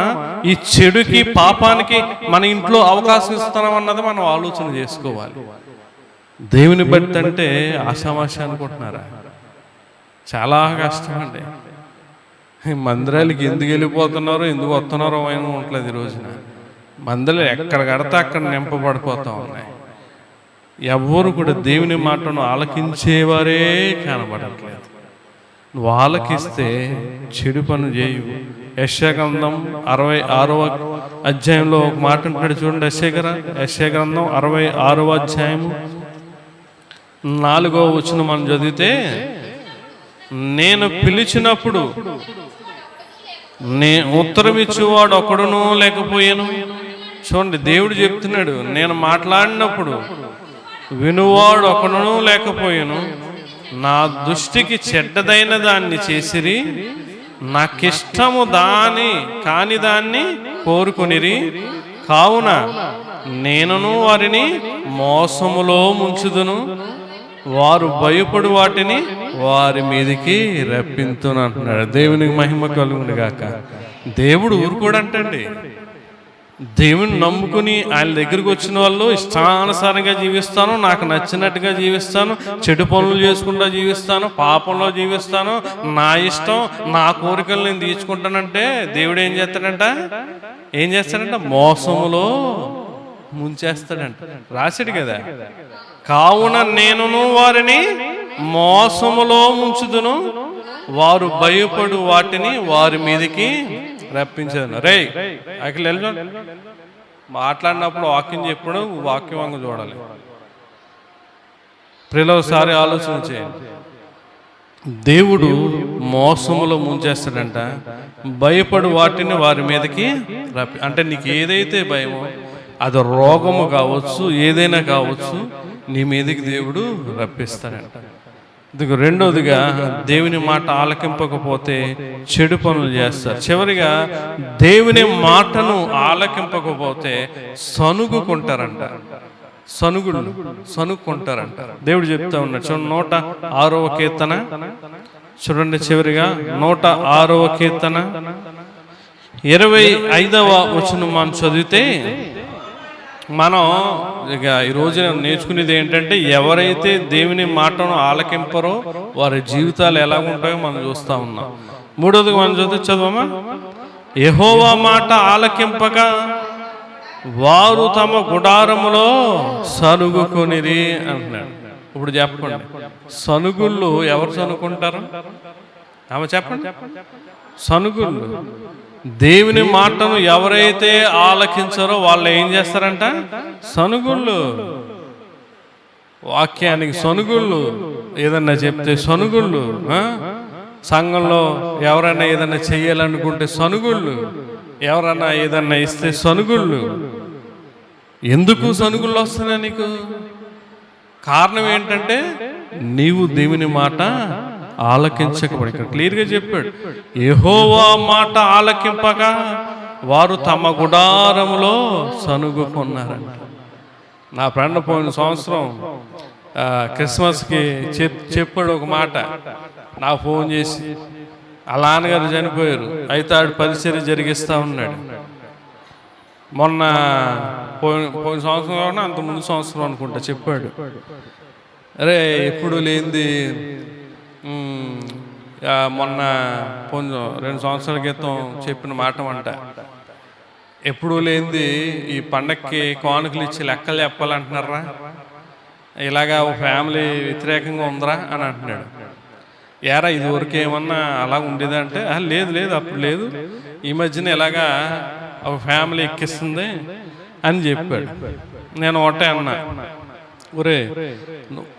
ఈ చెడుకి పాపానికి మన ఇంట్లో అవకాశం ఇస్తున్నామా అన్నది మనం ఆలోచన చేసుకోవాలి. దేవుని బట్టి అంటే ఆశామాష అనుకుంటున్నారా? చాలా కష్టం అండి. మందిరాలకి ఎందుకు వెళ్ళిపోతున్నారో, ఎందుకు వస్తున్నారో అయినా ఉండలేదు. ఈ రోజున మందిరాలు ఎక్కడ కడితే అక్కడ నింపబడిపోతూ ఉన్నాయి. ఎవ్వరు కూడా దేవుని మాటను ఆలకించేవారే కనబడట్లేదు. నువ్వు ఆలకిస్తే చెడు పని చేయు. యెషయా గ్రంథం 66వ అధ్యాయంలో ఒక మాట ఉంటాడు చూడండి. యెషయా గ్రంథం 66వ అధ్యాయము 4వ వచనం మనం చదివితే, నేను పిలిచినప్పుడు ఉత్తరం ఇచ్చేవాడు ఒకడును లేకపోయాను. చూడండి, దేవుడు చెప్తున్నాడు, నేను మాట్లాడినప్పుడు వినువాడు ఒకడును లేకపోయాను. నా దృష్టికి చెడ్డదైన దాన్ని చేసిరి, నాకిష్టము కాని దాన్ని కోరుకొనిరి. కావున నేనును వారిని మోసములో ముంచుదును, వారు భయపడు వాటిని వారి మీదకి రప్పింతును అంటున్నాడు. దేవునికి మహిమ కలుగును గాక. దేవుడు ఊరుకోడంటండి. దేవుని నమ్ముకుని ఆయన దగ్గరికి వచ్చిన వాళ్ళు ఇష్టానుసారంగా జీవిస్తాను, నాకు నచ్చినట్టుగా జీవిస్తాను, చెడు పనులు చేసుకుంటూ జీవిస్తాను, పాపంలో జీవిస్తాను, నా ఇష్టం, నా కోరికలు నేను తీర్చుకుంటానంటే దేవుడు ఏం చేస్తాడంట? మోసములో ముంచేస్తాడంట. రాశాడు కదా, కావున నేనును వారిని మోసములో ముంచుదును, వారు భయపడు వాటిని వారి మీదకి రప్పించదు. రే అఖిల్ మాట్లాడినప్పుడు వాక్యం చెప్పడం, వాక్యం వంగ చూడాలి. పిల్లలసారి ఆలోచన చేయండి. దేవుడు మోసములో ముంచేస్తాడంట, భయపడు వాటిని వారి మీదకి అంటే నీకు ఏదైతే భయమో, అది రోగము కావచ్చు, ఏదైనా కావచ్చు, నీ మీదకి దేవుడు రప్పిస్తాడంట. ఇదిగో రెండోదిగా, దేవుని మాట ఆలకింపకపోతే చెడు పనులు చేస్తారు. చివరిగా దేవుని మాటను ఆలకింపకపోతే సనుగుకుంటారంట. సనుక్కుంటారంట. దేవుడు చెప్తా ఉన్నాడు చూడండి, 106వ కీర్తన చూడండి. చివరిగా 106వ కీర్తన 25వ వచనం మనం చదివితే, మనం ఇక ఈరోజు నేర్చుకునేది ఏంటంటే, ఎవరైతే దేవుని మాటను ఆలకింపరో వారి జీవితాలు ఎలా ఉంటాయో మనం చూస్తూ ఉన్నాం. మూడోదిగా మనం చదవమా, యెహోవా మాట ఆలకింపక వారు తమ గుడారములో సనుగుకొనిరి అంటున్నాడు. ఇప్పుడు చెప్పండి, సనుగుళ్ళు ఎవరు సనుకుంటారు? చెప్పండి. సనుగుళ్ళు దేవుని మాటను ఎవరైతే ఆలకించారో వాళ్ళు ఏం చేస్తారంట? సనుగుళ్ళు. వాక్యానికి సనుగుళ్ళు, ఏదన్నా చెప్తే సనుగుళ్ళు, సంఘంలో ఎవరైనా ఏదన్నా చెయ్యాలనుకుంటే సనుగుళ్ళు, ఎవరన్నా ఏదన్నా ఇస్తే సనుగుళ్ళు. ఎందుకు సనుగుళ్ళు వస్తున్నాయి నీకు? కారణం ఏంటంటే నీవు దేవుని మాట ఆలకించకపోవడం. ఇక్కడ క్లియర్గా చెప్పాడు, యెహోవా మాట ఆలకింపక వారు తమ గుడారములో సనుగుకున్నారంట. నా ఫ్రెండ్ పోయిన సంవత్సరం క్రిస్మస్కి చెప్పాడు ఒక మాట, నాకు ఫోన్ చేసి. వాళ్ళ నాన్నగారు చనిపోయారు, అయితే ఆడు పరిచర్య జరిగిస్తూ ఉన్నాడు. మొన్న పోయిన సంవత్సరం కాకుండా అంత ముందు సంవత్సరం అనుకుంటా చెప్పాడు, అరే ఎప్పుడు లేనిది మొన్న 2 సంవత్సరాల క్రితం చెప్పిన మాట అంట, ఎప్పుడు లేనిది ఈ పండక్కి కానుకలు ఇచ్చి లెక్కలు చెప్పాలంటున్నారా, ఇలాగా ఒక ఫ్యామిలీ వ్యతిరేకంగా ఉందిరా అని అంటున్నాడు. ఏరా ఇదివరకు ఏమన్నా అలా ఉండేదంటే లేదు లేదు అప్పుడు లేదు, ఈ మధ్యన ఇలాగా ఒక ఫ్యామిలీ ఎక్కిస్తుంది అని చెప్పాడు. నేను ఒకటే అన్నా, ఒరే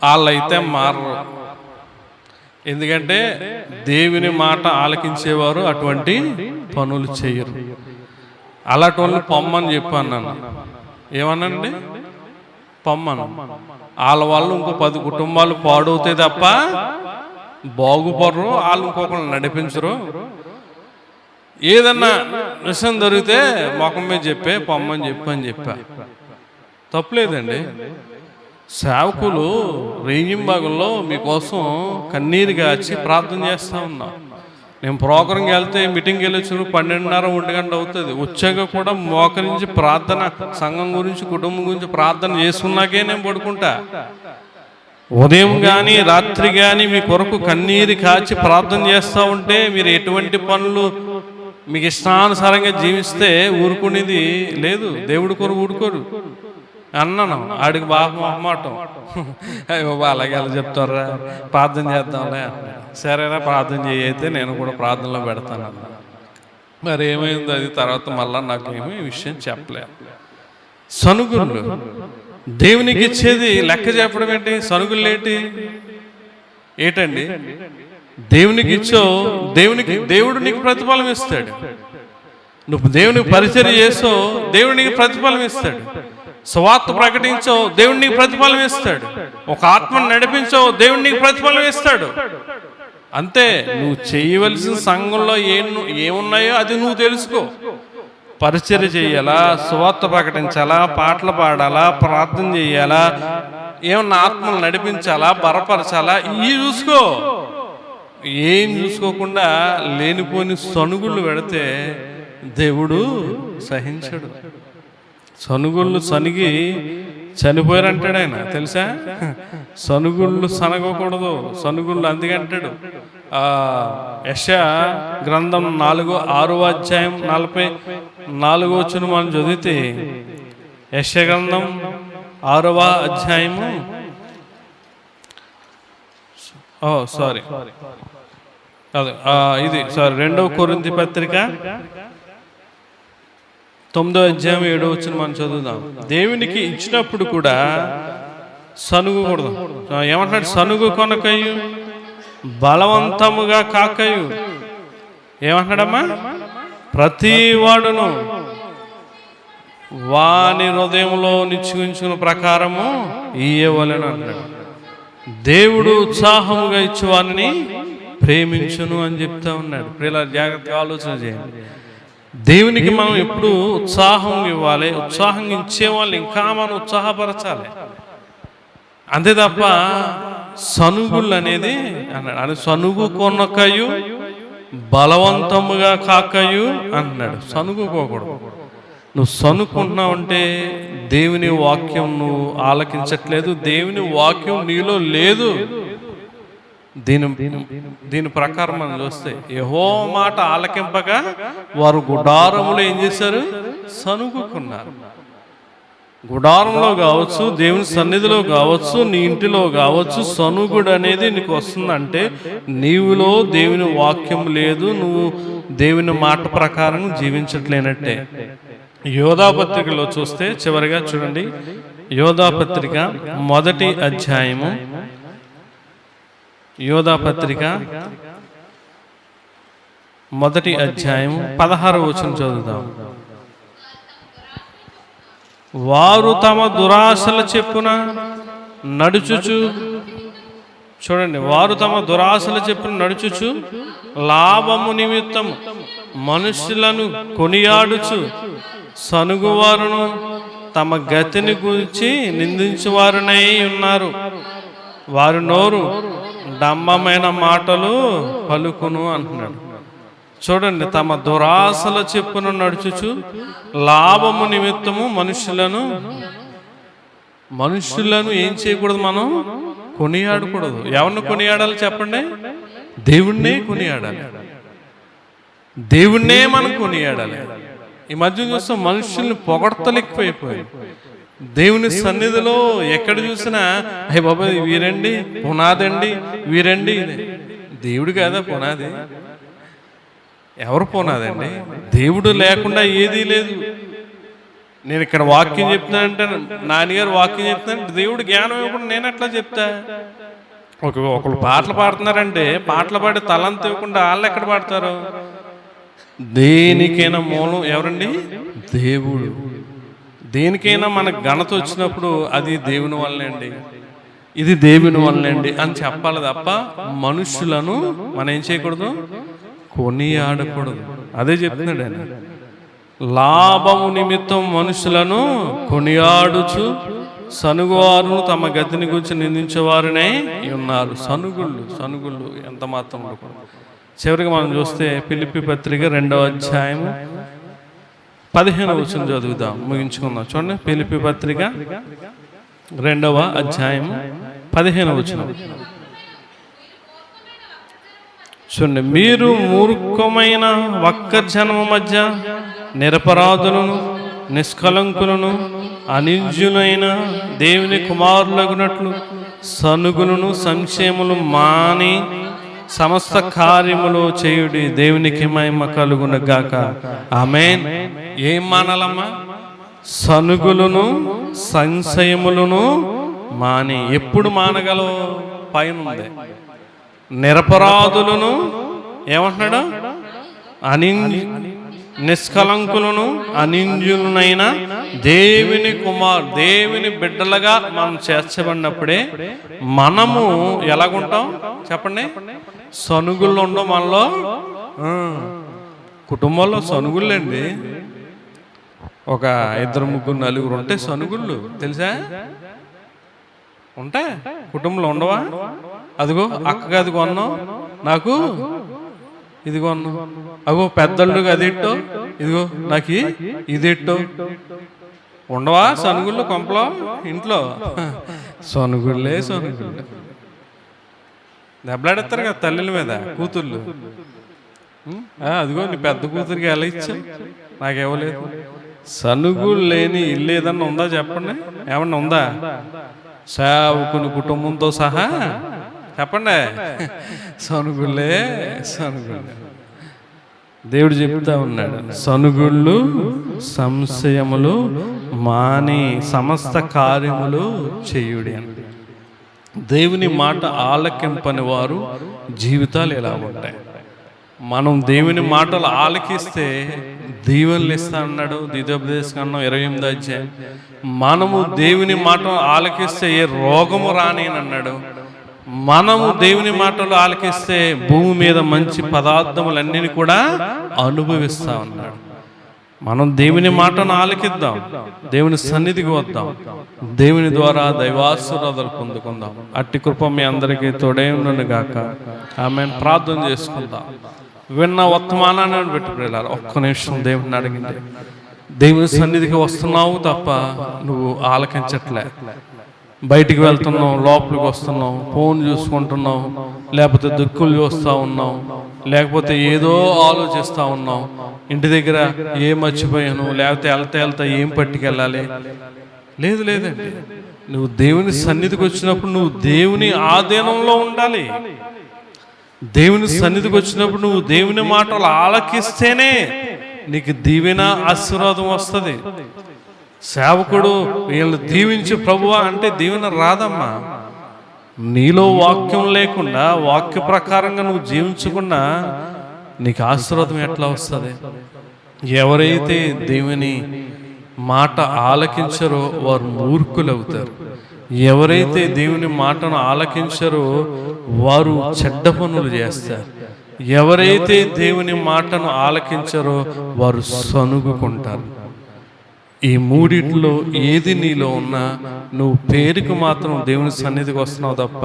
వాళ్ళైతే మారరు, ఎందుకంటే దేవుని మాట ఆలకించేవారు అటువంటి పనులు చేయరు. అలాంటి వాళ్ళు పొమ్మని చెప్పాను. నన్ను ఏమన్నానండి, పొమ్మను. వాళ్ళ వాళ్ళు ఇంకో 10 కుటుంబాలు పాడవుతాయి తప్ప బాగుపడరు, వాళ్ళు ఇంకొకరు నడిపించరు. ఏదన్నా విషయం దొరికితే మొఖం మీద చెప్పే పొమ్మని చెప్పని చెప్పా. తప్పులేదండి. సేవకులు రేయింబాగుల్లో మీకోసం కన్నీరు కాచి ప్రార్థన చేస్తూ ఉన్నాం. నేను ప్రోగ్రాంకి వెళ్తే మీటింగ్కి వెళ్ళి వచ్చి 12:30, 1 గంట అవుతుంది. వచ్చాక కూడా మోకరించి ప్రార్థన, సంఘం గురించి కుటుంబం గురించి ప్రార్థన చేసుకున్నాకే నేను పడుకుంటా. ఉదయం కానీ రాత్రి కానీ మీ కొరకు కన్నీరు కాచి ప్రార్థన చేస్తూ ఉంటే మీరు ఎటువంటి పనులు మీకు ఇష్టానుసారంగా జీవిస్తే ఊరుకునేది లేదు. దేవుడి కొరకు ఊరుకోరు అన్నాను. ఆడికి బాగా మొహమాటం, అలాగే అలా చెప్తారా, ప్రార్థన చేద్దాంలే. సరేనా ప్రార్థన చేయైతే నేను కూడా ప్రార్థనలో పెడతాను అన్న. మరి ఏమైంది అది తర్వాత మళ్ళా నాకేమీ విషయం చెప్పలే. సనుగుళ్ళు దేవునికి ఇచ్చేది లెక్క చెప్పడం ఏంటి? సనుగులు ఏంటండి? దేవునికి ఇచ్చో దేవుడు నీకు ప్రతిఫలం ఇస్తాడు. నువ్వు దేవునికి పరిచర్య చేసో దేవుడు నీకు ప్రతిఫలం ఇస్తాడు. సువార్త ప్రకటించో దేవుడు నీకు ప్రతిఫలం ఇస్తాడు. ఒక ఆత్మను నడిపించో దేవుడు నీకు ప్రతిఫలం ఇస్తాడు. అంతే. నువ్వు చేయవలసిన సంఘంలో ఏమున్నాయో అది నువ్వు తెలుసుకో. పరిచర్య చేయాలా, సువార్త ప్రకటించాలా, పాటలు పాడాలా, ప్రార్థన చేయాలా, ఏమన్నా ఆత్మలు నడిపించాలా, బలపరచాలా, ఇవి చూసుకో. ఏం చూసుకోకుండా లేనిపోని సనుగుళ్ళు పెడితే దేవుడు సహించడు. సనుగుళ్ళు సనిగి చనిపోయారంటాడు ఆయన, తెలుసా? సనుగుళ్ళు సనగకూడదు, సనుగుళ్ళు అందుకంటాడు. యెషయా గ్రంథం 6వ అధ్యాయం 44వ వచనం మనం చదివితే, యెషయా గ్రంథం 6వ అధ్యాయము 2వ కొరింథీ పత్రిక 9వ అధ్యాయం 7వ వచనం మనం చదువుదాం. దేవునికి ఇచ్చినప్పుడు కూడా సనుగకూడదు. ఏమంటున్నాడు? సనుగు కొనకయు బలవంతముగా కాకయు. ఏమంటున్నాడమ్మా? ప్రతి వాడును వాని హృదయంలో నిశ్చయించుకున్న ప్రకారము ఇయ్యవలెను అన్నాడు. దేవుడు ఉత్సాహముగా ఇచ్చేవాడిని ప్రేమించును అని చెప్తా ఉన్నాడు. ప్రియులారా, జాగ్రత్తగా ఆలోచన చేయండి. దేవునికి మనం ఎప్పుడు ఉత్సాహం ఇవ్వాలి. ఉత్సాహంగా ఇచ్చేవాళ్ళు ఇంకా మనం ఉత్సాహపరచాలి. అంతే తప్ప సనుగుళ్ళు అనేది అన్నాడు. అని సనుగు కొనకయు బలవంతముగా కాకయు అన్నాడు. సనుగుకోకూడదు. నువ్వు సనుక్కుంటున్నావంటే దేవుని వాక్యం నువ్వు ఆలకించట్లేదు, దేవుని వాక్యం నీలో లేదు. దీని ప్రకారం మనం చూస్తే యెహోవా మాట ఆలకింపక వారు గుడారములో ఏం చేశారు? సనుగుకున్నారు. గుడారంలో కావచ్చు, దేవుని సన్నిధిలో కావచ్చు, నీ ఇంటిలో కావచ్చు, సనుగుడు అనేది నీకు వస్తుందంటే నీవులో దేవుని వాక్యం లేదు, నువ్వు దేవుని మాట ప్రకారం జీవించట్లేనట్టే. యోధాపత్రికలో చూస్తే చివరిగా చూడండి, యోధాపత్రిక 1వ అధ్యాయము, యోధాపత్రిక 1వ అధ్యాయం 16వ వచనం చదువుదాం. వారు తమ దురాశల చెప్పున నడుచుచు, చూడండి, వారు తమ దురాశల చెప్పున నడుచుచు లాభము నిమిత్తము మనుషులను కొనియాడుచు సనుగువారును తమ గతిని గురించి నిందించువారునై ఉన్నారు. వారి నోరు డంబమైన మాటలు పలుకును అంటున్నాడు. చూడండి, తమ దురాశల చెప్పును నడుచుచు లాభము నిమిత్తము మనుషులను ఏం చేయకూడదు, మనం కొనియాడకూడదు. ఎవరిని కొనియాడాలి చెప్పండి? దేవుణ్ణే కొనియాడాలి. దేవుణ్ణే మనం కొనియాడాలి. ఈ మధ్య చూస్తే మనుషుల్ని పొగడతలు ఎక్కువైపోయాయి. దేవుని సన్నిధిలో ఎక్కడ చూసినా అయ్య బాబా వీరండి పునాదండి, వీరండి. దేవుడు కాదా పునాది? ఎవరు పునాదండి? దేవుడు లేకుండా ఏదీ లేదు. నేను ఇక్కడ వాక్యం చెప్తానంటే, నాన్నగారు వాక్యం చెప్తానంటే దేవుడు జ్ఞానం ఇవ్వకుండా నేను ఎట్లా చెప్తా? ఒకళ్ళు పాటలు పాడుతున్నారంటే పాటలు పాడి తలంత ఇవ్వకుండా వాళ్ళు ఎక్కడ పాడతారు? దేనికైనా మూలం ఎవరండి? దేవుడు. దేనికైనా మనకు ఘనత వచ్చినప్పుడు అది దేవుని వల్లే అండి, ఇది దేవుని వల్లే అండి అని చెప్పాలి తప్ప మనుషులను మనం ఏం చేయకూడదు, కొనియాడకూడదు. అదే చెప్తున్నాడు ఆయన. లాభము నిమిత్తం మనుషులను కొనియాడుచు సనుగువారు తమ గతిని గురించి నిందించేవారునే ఉన్నారు. సనుగుళ్ళు ఎంత మాత్రం. చివరికి మనం చూస్తే ఫిలిప్పీ పత్రిక 2వ అధ్యాయము 15వ వచనం చదువుదాం, ముగించుకుందాం. చూడండి, ఫిలిప్పీ పత్రిక 2వ అధ్యాయము 15వ వచనం చూడండి. మీరు మూర్ఖమైన వక్రజనము మధ్య నిరపరాధులను నిష్కలంకులను అనింజులైన దేవుని కుమారులగునట్లు సనుగులను సంక్షేమలు మాని సమస్త కార్యములు చేయుడి, దేవునికి మహిమ కలుగును గాక. ఆమేన్. ఏం మానాలమ్మా? సనుగులను సంశయములను మాని. ఎప్పుడు మానగలవు? పైన ఉంది. నిరపరాధులను ఏమంటున్నాడు? నిష్కలంకులను అనింజులనైన దేవుని బిడ్డలుగా మనం చేర్చబడినప్పుడే మనము ఎలాగుంటాం చెప్పండి? సనుగుళ్ళు ఉండవు మనలో. కుటుంబంలో సనుగుళ్ళండి. ఒక 2, 3, 4 ఉంటే సనుగుళ్ళు తెలుసా? ఉంటా కుటుంబంలో ఉండవా? అదిగో అక్కగా అది కొన్నావు, నాకు ఇది కొన్నావు. అగో పెద్దళ్ళు అదిట్టో, ఇదిగో నాకు ఇదిట్టో. ఉండవా సనుగుళ్ళు కొంపలో ఇంట్లో? సనుగుళ్ళే. దెబ్బలాడేస్తారు కదా తల్లుల మీద కూతుర్లు. అదిగో నీ పెద్ద కూతురికి ఎలా ఇచ్చా, నాకేవలేదు. సనుగులు లేని ఇల్లు ఏదన్నా ఉందా చెప్పండి? ఏమన్నా ఉందా? సేవకుని కుటుంబంతో సహా చెప్పండి. సనుగుళ్ళే. దేవుడు చెప్తా ఉన్నాడు, సనుగుళ్ళు సంశయములు మాని సమస్త కార్యములు చేయుడి అని. దేవుని మాట ఆలకింపని వారు జీవితాలు ఎలా ఉంటాయి? మనం దేవుని మాటలు ఆలకిస్తే దీవెనలు ఇస్తా అన్నాడు ద్వితీయోపదేశకాండం 28వ అధ్యాయం. మనము దేవుని మాటలు ఆలకిస్తే ఏ రోగము రానేనన్నాడు. మనము దేవుని మాటలు ఆలకిస్తే భూమి మీద మంచి పదార్థములన్నీ కూడా అనుభవిస్తా ఉన్నాడు. మనం దేవుని మాటను ఆలకిద్దాం, దేవుని సన్నిధికి వద్దాం, దేవుని ద్వారా దైవాశీర్వాదాలు పొందుకుందాం. అట్టి కృప మీ అందరికీ తోడే ఉండును గాక. ఆమేన్. ప్రార్థన చేసుకుందాం. విన్న వర్తమానాన్ని పెట్టుకునేలా ఒక్క నిమిషం దేవుడిని అడిగింది. దేవుని సన్నిధికి వస్తున్నావు తప్ప నువ్వు ఆలకించట్లే. బయటికి వెళ్తున్నావు, లోపలికి వస్తున్నావు, ఫోన్ చూసుకుంటున్నావు, లేకపోతే దుక్కులు చూస్తూ ఉన్నావు, లేకపోతే ఏదో ఆలోచిస్తూ ఉన్నావు. ఇంటి దగ్గర ఏం మర్చిపోయాను, లేకపోతే వెళ్తా ఏం పట్టుకెళ్ళాలి. లేదండి, నువ్వు దేవుని సన్నిధికి వచ్చినప్పుడు నువ్వు దేవుని ఆధీనంలో ఉండాలి. దేవుని సన్నిధికి వచ్చినప్పుడు నువ్వు దేవుని మాటలు ఆలకిస్తేనే నీకు దీవెన ఆశీర్వాదం వస్తుంది. సేవకుడు వీళ్ళు దీవించి ప్రభువా అంటే దీవెన రాదమ్మా. నీలో వాక్యం లేకుండా, వాక్య ప్రకారంగా నువ్వు జీవించకుండా నీకు ఆశీర్వాదం ఎట్లా వస్తుంది? ఎవరైతే దేవుని మాట ఆలకించరో వారు మూర్ఖులు అవుతారు. ఎవరైతే దేవుని మాటను ఆలకించరో వారు చెడ్డ పనులు చేస్తారు. ఎవరైతే దేవుని మాటను ఆలకించరో వారు సనుగుకుంటారు. ఈ మూడిట్లో ఏది నీలో ఉన్నా నువ్వు పేరుకు మాత్రం దేవుని సన్నిధికి వస్తున్నావు తప్ప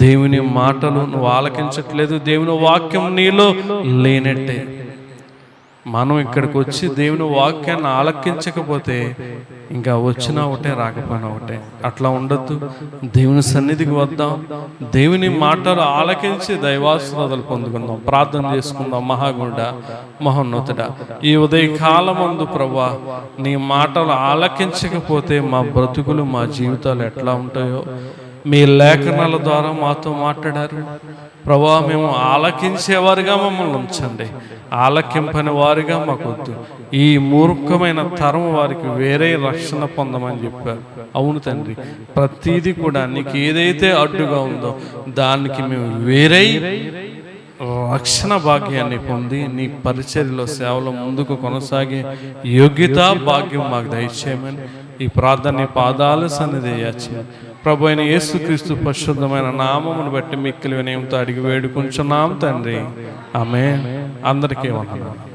దేవుని మాటలు నువ్వు ఆలకించట్లేదు, దేవుని వాక్యం నీలో లేనట్టే. మనం ఇక్కడికి వచ్చి దేవుని వాక్యాన్ని ఆలకించకపోతే ఇంకా వచ్చినా ఒకటే రాకపోయినా ఒకటే. అట్లా ఉండొద్దు. దేవుని సన్నిధికి వద్దాం, దేవుని మాటలు ఆలకించి దైవాశీర్వాదాలు పొందుకుందాం, ప్రార్థన చేసుకుందాం. మహాగుండ మహోన్నతుడా, ఈ ఉదయకాలమందు ప్రభువా నీ మాటలు ఆలకించకపోతే మా బ్రతుకులు మా జీవితాలు ఎట్లా ఉంటాయో మీ లేఖనాల ద్వారా మాతో మాట్లాడారు ప్రభువా. మేము ఆలకించేవారుగా మమ్మల్ని ఉంచండి, ఆలకింపని వారిగా మాకొద్దు. ఈ మూర్ఖమైన తరం వారికి వేరే రక్షణ పొందమని చెప్పారు. అవును తండ్రి, ప్రతిదీ కూడా నీకు ఏదైతే అడ్డుగా ఉందో దానికి మేము వేరే రక్షణ భాగ్యాన్ని పొంది నీ పరిచర్యలో సేవలో ముందుకు కొనసాగే యోగ్యత భాగ్యం మాకు దయచేయమని ఈ ప్రార్థన పాదాల సన్నిధి చేయచ్చు. ప్రభు అయిన యేసుక్రీస్తు పరిశుద్ధమైన నామమును బట్టి మిక్కిలి వినయంతో అడిగి వేడుకుంటున్నాం తండ్రి. ఆమేన్. అందరికీ వందనాలు.